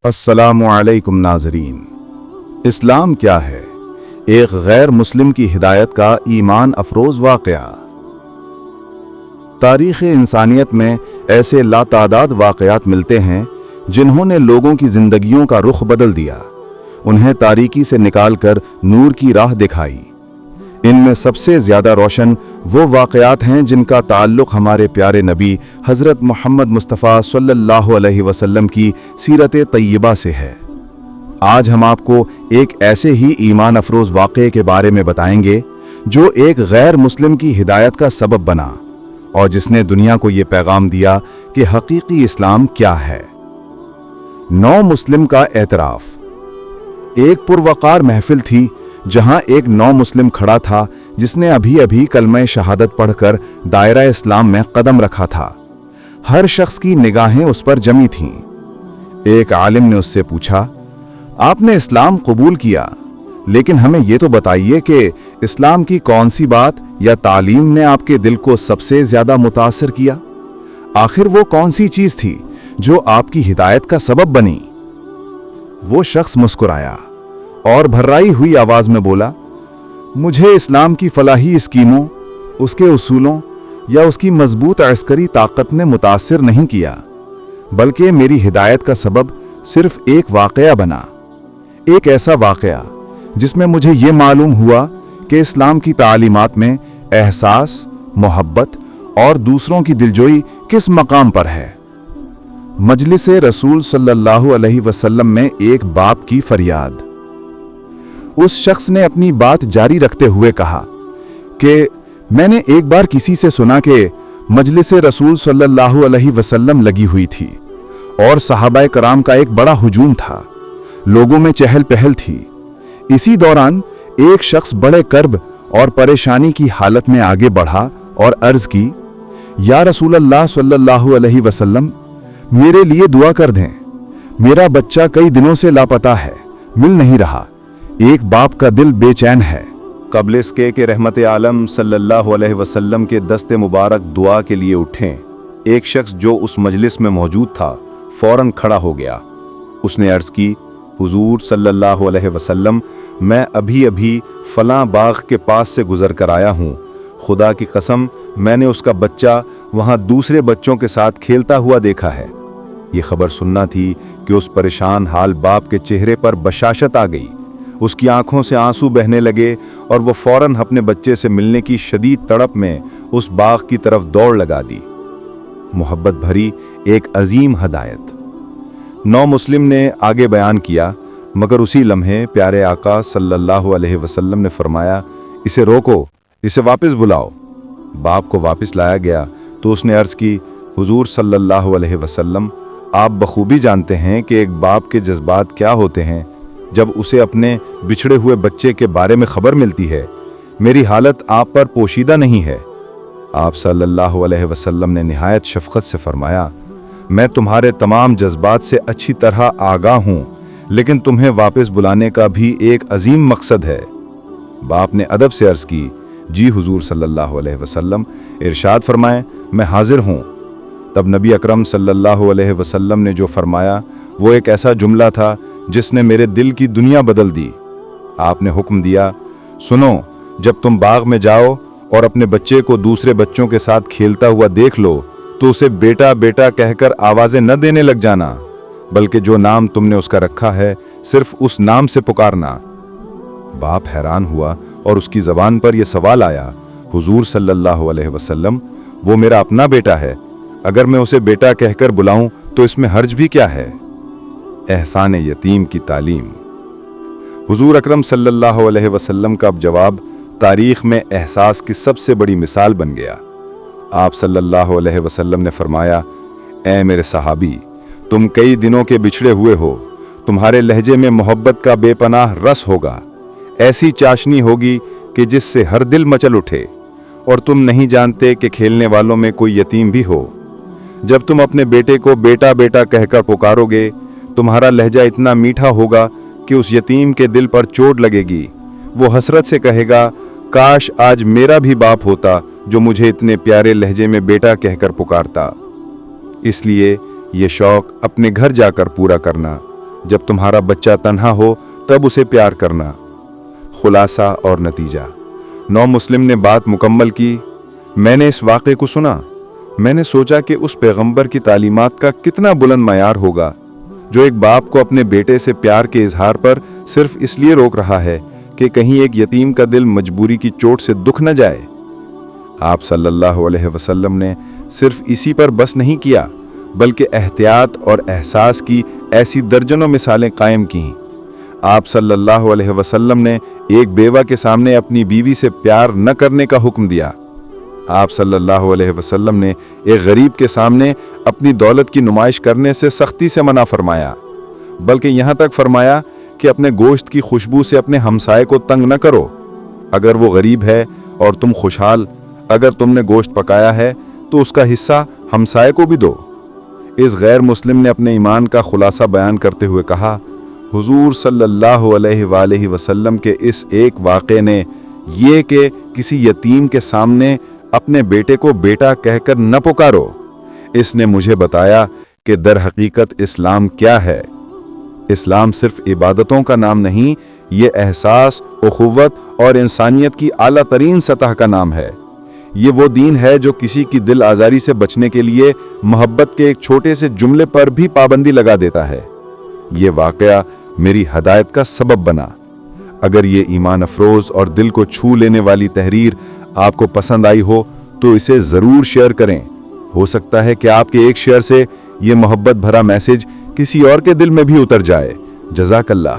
अस्सलामु अलैकुम नाज़रीन। इस्लाम क्या है? एक गैर मुस्लिम की हिदायत का ईमान अफरोज़ वाक़या। तारीख़ इंसानियत में ऐसे लातादाद वाक़यात मिलते हैं जिन्होंने लोगों की ज़िंदगियों का रुख बदल दिया, उन्हें तारीकी से निकालकर नूर की राह दिखाई। इनमें सबसे ज़्यादा रोशन वो वाक़यात हैं जिनका ताल्लुक़ हमारे प्यारे नबी हज़रत मोहम्मद मुस्तफ़ा सल्लल्लाहु अलैहि वसल्लम की सीरत तय्यबा से है। आज हम आपको एक ऐसे ही ईमान अफरोज़ वाक़े के बारे में बताएंगे जो एक गैर मुस्लिम की हिदायत का सबब बना और जिसने दुनिया को ये पैगाम दिया कि हकीकी इस्लाम क्या है। नौ मुस्लिम का एतराफ़। एक पुरवकार महफिल थी जहां एक नौ मुस्लिम खड़ा था जिसने अभी अभी कलमा शहादत पढ़कर दायरा इस्लाम में कदम रखा था। हर शख्स की निगाहें उस पर जमी थीं। एक आलिम ने उससे पूछा, आपने इस्लाम कबूल किया, लेकिन हमें यह तो बताइए कि इस्लाम की कौन सी बात या तालीम ने आपके दिल को सबसे ज्यादा मुतासिर किया? आखिर वो कौन सी चीज थी जो आपकी हिदायत का सबब बनी? वो शख्स मुस्कुराया और भर्राई हुई आवाज में बोला, मुझे इस्लाम की फलाही स्कीमों, उसके उसूलों या उसकी मजबूत अस्करी ताकत ने मुतासिर नहीं किया, बल्कि मेरी हिदायत का सबब सिर्फ एक वाक़या बना। एक ऐसा वाक़या जिसमें मुझे ये मालूम हुआ कि इस्लाम की तालीमात में एहसास, मोहब्बत और दूसरों की दिलजोई किस मकाम पर है। मजलिस रसूल सल्लल्लाहु अलैहि वसल्लम में एक बाप की फरियाद। उस शख्स ने अपनी बात जारी रखते हुए कहा कि मैंने एक बार किसी से सुना कि मजलिस रसूल सल्लल्लाहु अलैहि वसल्लम लगी हुई थी और सहाबाए कराम का एक बड़ा हुजूम था। लोगों में चहल पहल थी। इसी दौरान एक शख्स बड़े कर्ब और परेशानी की हालत में आगे बढ़ा और अर्ज की, या रसूल अल्लाह सल्लल्लाहु अलैहि वसल्लम, मेरे लिए दुआ कर दें। मेरा बच्चा कई दिनों से लापता है, मिल नहीं रहा। एक बाप का दिल बेचैन है। क़ब्ल इसके कि रहमत आलम सल्लल्लाहु अलैहि वसल्लम के दस्ते मुबारक दुआ के लिए उठें, एक शख्स जो उस मजलिस में मौजूद था फौरन खड़ा हो गया। उसने अर्ज़ की, हुजूर सल्लल्लाहु अलैहि वसल्लम, मैं अभी अभी फलां बाग के पास से गुजर कर आया हूँ। खुदा की कसम, मैंने उसका बच्चा वहाँ दूसरे बच्चों के साथ खेलता हुआ देखा है। ये खबर सुनना थी कि उस परेशान हाल बाप के चेहरे पर बशाशत आ गई। उसकी आंखों से आंसू बहने लगे और वो फौरन अपने बच्चे से मिलने की शदीद तड़प में उस बाग की तरफ दौड़ लगा दी। मोहब्बत भरी एक अजीम हदायत। नौ मुस्लिम ने आगे बयान किया, मगर उसी लम्हे प्यारे आका सल्लल्लाहु अलैहि वसल्लम ने फरमाया, इसे रोको, इसे वापस बुलाओ। बाप को वापस लाया गया तो उसने अर्ज़ की, हुजूर सल्लल्लाहु अलैहि वसल्लम, आप बखूबी जानते हैं कि एक बाप के जज्बात क्या होते हैं जब उसे अपने बिछड़े हुए बच्चे के बारे में खबर मिलती है। मेरी हालत आप पर पोशीदा नहीं है। आप सल्लल्लाहु अलैहि वसल्लम ने निहायत शफ़क़त से फरमाया, मैं तुम्हारे तमाम जज्बात से अच्छी तरह आगाह हूँ, लेकिन तुम्हें वापस बुलाने का भी एक अजीम मकसद है। बाप ने अदब से अर्ज़ की, जी हुजूर सल्लल्लाहु अलैहि वसल्लम, इरशाद फरमाएं, मैं हाजिर हूँ। तब नबी अकरम सल्लल्लाहु अलैहि वसल्लम ने जो फरमाया वो एक ऐसा जुमला था जिसने मेरे दिल की दुनिया बदल दी। आपने हुक्म दिया, सुनो, जब तुम बाग में जाओ और अपने बच्चे को दूसरे बच्चों के साथ खेलता हुआ देख लो तो उसे बेटा बेटा कहकर आवाज़ें न देने लग जाना, बल्कि जो नाम तुमने उसका रखा है सिर्फ उस नाम से पुकारना। बाप हैरान हुआ और उसकी ज़बान पर यह सवाल आया, हुजूर सल्लल्लाहु अलैहि वसल्लम, वो मेरा अपना बेटा है, अगर मैं उसे बेटा कहकर बुलाऊं तो इसमें हर्ज भी क्या है? एहसान यतीम की तालीम। हुजूर अकरम सल्लल्लाहु अलैहि वसल्लम का अब जवाब तारीख़ में एहसास की सबसे बड़ी मिसाल बन गया। आप सल्लल्लाहु अलैहि वसल्लम ने फरमाया, ए मेरे सहाबी, तुम कई दिनों के बिछड़े हुए हो। तुम्हारे लहजे में मोहब्बत का बेपनाह रस होगा, ऐसी चाशनी होगी कि जिससे हर दिल मचल उठे, और तुम नहीं जानते कि खेलने वालों में कोई यतीम भी हो। जब तुम अपने बेटे को बेटा बेटा कहकर पुकारोगे, तुम्हारा लहजा इतना मीठा होगा कि उस यतीम के दिल पर चोट लगेगी। वो हसरत से कहेगा, काश आज मेरा भी बाप होता जो मुझे इतने प्यारे लहजे में बेटा कहकर पुकारता। इसलिए ये शौक अपने घर जाकर पूरा करना, जब तुम्हारा बच्चा तन्हा हो तब उसे प्यार करना। खुलासा और नतीजा। 9 मुस्लिम ने बात मुकम्मल की। मैंने इस वाक़े को सुना। मैंने सोचा कि उस पैगंबर की तालीमात का कितना बुलंद मयार होगा जो एक बाप को अपने बेटे से प्यार के इजहार पर सिर्फ इसलिए रोक रहा है कि कहीं एक यतीम का दिल मजबूरी की चोट से दुख न जाए। आप सल्लल्लाहु अलैहि वसल्लम ने सिर्फ इसी पर बस नहीं किया, बल्कि एहतियात और एहसास की ऐसी दर्जनों मिसालें कायम की। आप सल्लल्लाहु अलैहि वसल्लम ने एक बेवा के सामने अपनी बीवी से प्यार न करने का हुक्म दिया। आप सल्लल्लाहु अलैहि वसल्लम ने एक गरीब के सामने अपनी दौलत की नुमाइश करने से सख्ती से मना फरमाया, बल्कि यहाँ तक फरमाया कि अपने गोश्त की खुशबू से अपने हमसाये को तंग न करो। अगर वो गरीब है और तुम खुशहाल, अगर तुमने गोश्त पकाया है तो उसका हिस्सा हमसाये को भी दो। इस गैर मुस्लिम ने अपने ईमान का खुलासा बयान करते हुए कहा, हुजूर सल्लल्लाहु अलैहि वसल्लम के इस एक वाक़े ने ये कि किसी यतीम के सामने अपने बेटे को बेटा कहकर न पुकारो, इसने मुझे बताया कि दर हकीकत इस्लाम क्या है। इस्लाम सिर्फ इबादतों का नाम नहीं, ये एहसास, उखुव्वत और इंसानियत की आला तरीन सतह का नाम है। ये वो दीन है जो किसी की दिल आज़ारी से बचने के लिए मोहब्बत के एक छोटे से जुमले पर भी पाबंदी लगा देता है। ये वाक़या मेरी हदायत का सबब बना। अगर ये ईमान अफरोज़ और दिल को छू लेने वाली तहरीर आपको पसंद आई हो तो इसे ज़रूर शेयर करें। हो सकता है कि आपके एक शेयर से ये मोहब्बत भरा मैसेज किसी और के दिल में भी उतर जाए। जज़ाकल्लाह।